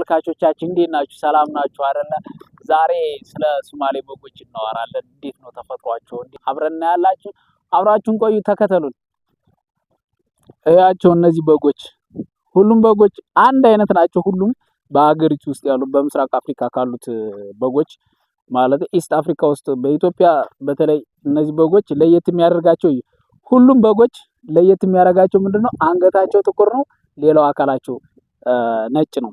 ተመልካቾቻችን እንዴት ናችሁ? ሰላም ናችሁ አይደለ? ዛሬ ስለ ሶማሌ በጎች እናወራለን። እንዴት ነው ተፈጥሯቸው? አብረን እናያላችሁ። አብራችሁን ቆዩ፣ ተከተሉን። እያቸው እነዚህ በጎች ሁሉም በጎች አንድ አይነት ናቸው። ሁሉም በአገሪቱ ውስጥ ያሉ በምስራቅ አፍሪካ ካሉት በጎች ማለት ኢስት አፍሪካ ውስጥ በኢትዮጵያ በተለይ እነዚህ በጎች ለየት የሚያደርጋቸው ሁሉም በጎች ለየት የሚያደርጋቸው ምንድነው? አንገታቸው ጥቁር ነው፣ ሌላው አካላቸው ነጭ ነው።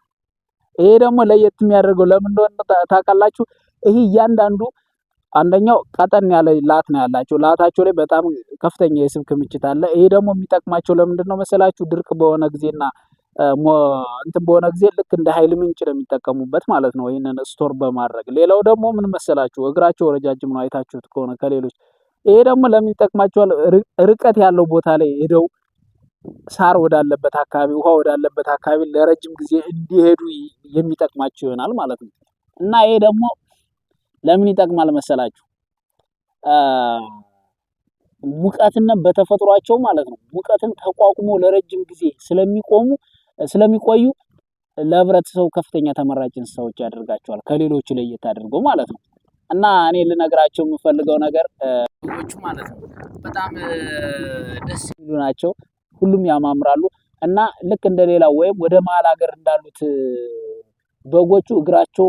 ይሄ ደግሞ ለየት የሚያደርገው ለምን እንደሆነ ታውቃላችሁ? ይሄ እያንዳንዱ አንደኛው ቀጠን ያለ ላት ነው ያላቸው። ላታቸው ላይ በጣም ከፍተኛ የስብ ክምችት አለ። ይሄ ደግሞ የሚጠቅማቸው ለምንድነው መሰላችሁ? ድርቅ በሆነ ጊዜና እንትን በሆነ ጊዜ ልክ እንደ ኃይል ምንጭ ነው የሚጠቀሙበት ማለት ነው፣ ይሄንን ስቶር በማድረግ። ሌላው ደግሞ ምን መሰላችሁ? እግራቸው ረጃጅም ነው፣ አይታችሁት ከሆነ ከሌሎች። ይሄ ደግሞ ለምን ይጠቅማቸዋል? ርቀት ያለው ቦታ ላይ ሄደው ሳር ወዳለበት አካባቢ፣ ውሃ ወዳለበት አካባቢ ለረጅም ጊዜ እንዲሄዱ የሚጠቅማቸው ይሆናል ማለት ነው። እና ይሄ ደግሞ ለምን ይጠቅማል መሰላችሁ? ሙቀትን በተፈጥሯቸው ማለት ነው ሙቀትን ተቋቁሞ ለረጅም ጊዜ ስለሚቆዩ ለህብረተሰቡ ከፍተኛ ተመራጭ እንስሳዎች ያደርጋቸዋል፣ ከሌሎቹ ለየት አድርገው ማለት ነው። እና እኔ ልነግራቸው የምፈልገው ነገር በጎቹ ማለት ነው በጣም ደስ የሚሉ ናቸው። ሁሉም ያማምራሉ እና ልክ እንደሌላው ወይም ወደ መሀል ሀገር እንዳሉት በጎቹ እግራቸው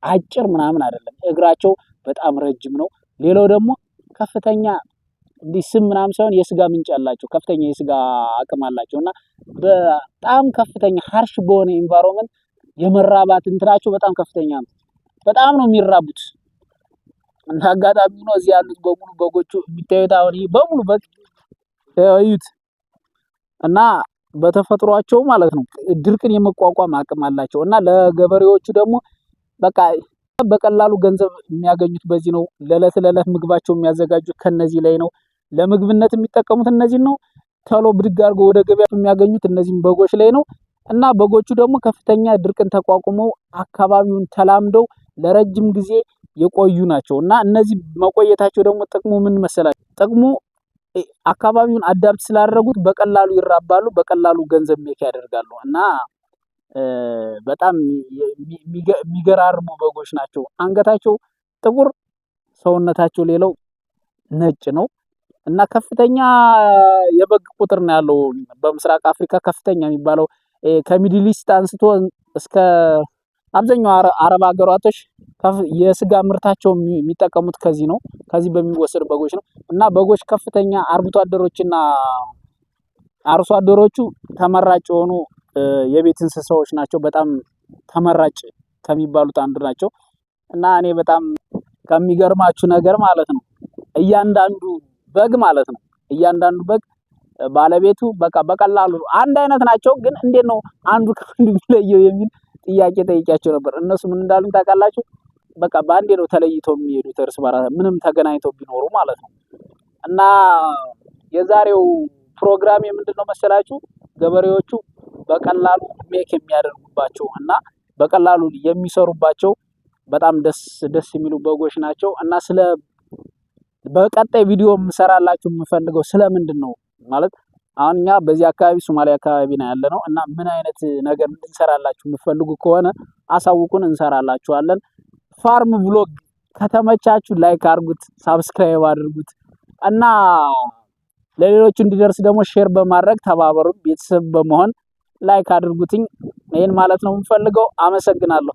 አጭር ምናምን አይደለም፣ እግራቸው በጣም ረጅም ነው። ሌላው ደግሞ ከፍተኛ ዲስም ምናምን ሳይሆን የስጋ ምንጭ ያላቸው ከፍተኛ የስጋ አቅም አላቸው እና በጣም ከፍተኛ ሃርሽ በሆነ ኢንቫይሮንመንት የመራባት እንትናቸው በጣም ከፍተኛ ነው። በጣም ነው የሚራቡት። እና አጋጣሚ ነው እዚህ ያሉት በሙሉ በጎቹ የሚታዩት አሁን ይሄ በሙሉ እዩት። እና በተፈጥሯቸው ማለት ነው ድርቅን የመቋቋም አቅም አላቸው እና ለገበሬዎቹ ደግሞ በቃ በቀላሉ ገንዘብ የሚያገኙት በዚህ ነው። ለዕለት ምግባቸው የሚያዘጋጁት ከነዚህ ላይ ነው። ለምግብነት የሚጠቀሙት እነዚህ ነው። ቶሎ ብድግ አድርገው ወደ ገበያ የሚያገኙት እነዚህም በጎች ላይ ነው። እና በጎቹ ደግሞ ከፍተኛ ድርቅን ተቋቁመው አካባቢውን ተላምደው ለረጅም ጊዜ የቆዩ ናቸው። እና እነዚህ መቆየታቸው ደግሞ ጥቅሙ ምን መሰላችሁ? ጥቅሙ አካባቢውን አዳፕት ስላደረጉት በቀላሉ ይራባሉ፣ በቀላሉ ገንዘብ ሜክ ያደርጋሉ። እና በጣም የሚገራርሙ በጎች ናቸው። አንገታቸው ጥቁር፣ ሰውነታቸው ሌላው ነጭ ነው። እና ከፍተኛ የበግ ቁጥር ነው ያለው በምስራቅ አፍሪካ። ከፍተኛ የሚባለው ከሚድል ኢስት አንስቶ እስከ አብዛኛው አረብ ሀገራቶች የስጋ ምርታቸው የሚጠቀሙት ከዚህ ነው፣ ከዚህ በሚወሰድ በጎች ነው። እና በጎች ከፍተኛ አርብቶ አደሮችና አርሶ አደሮቹ ተመራጭ የሆኑ የቤት እንስሳዎች ናቸው። በጣም ተመራጭ ከሚባሉት አንዱ ናቸው። እና እኔ በጣም ከሚገርማችሁ ነገር ማለት ነው እያንዳንዱ በግ ማለት ነው እያንዳንዱ በግ ባለቤቱ በቃ በቀላሉ አንድ አይነት ናቸው፣ ግን እንዴት ነው አንዱ ከአንዱ የሚለየው የሚል ጥያቄ ጠይቄያቸው ነበር። እነሱ ምን እንዳሉኝ ታውቃላችሁ? በቃ በአንዴ ነው ተለይተው የሚሄዱት እርስ በራስ ምንም ተገናኝተው ቢኖሩ ማለት ነው። እና የዛሬው ፕሮግራም ምንድነው መሰላችሁ? ገበሬዎቹ በቀላሉ ሜክ የሚያደርጉባቸው እና በቀላሉ የሚሰሩባቸው በጣም ደስ የሚሉ በጎች ናቸው። እና በቀጣይ ቪዲዮ እንሰራላችሁ የምፈልገው ስለምንድን ነው ማለት አሁን እኛ በዚህ አካባቢ ሶማሊያ አካባቢ ነው ያለነው እና ምን አይነት ነገር እንሰራላችሁ የምፈልጉ ከሆነ አሳውቁን፣ እንሰራላችኋለን። ፋርም ብሎግ ከተመቻችሁ ላይክ አድርጉት፣ ሳብስክራይብ አድርጉት እና ለሌሎች እንዲደርስ ደግሞ ሼር በማድረግ ተባበሩ። ቤተሰብ በመሆን ላይክ አድርጉትኝ። ይሄን ማለት ነው የምፈልገው። አመሰግናለሁ።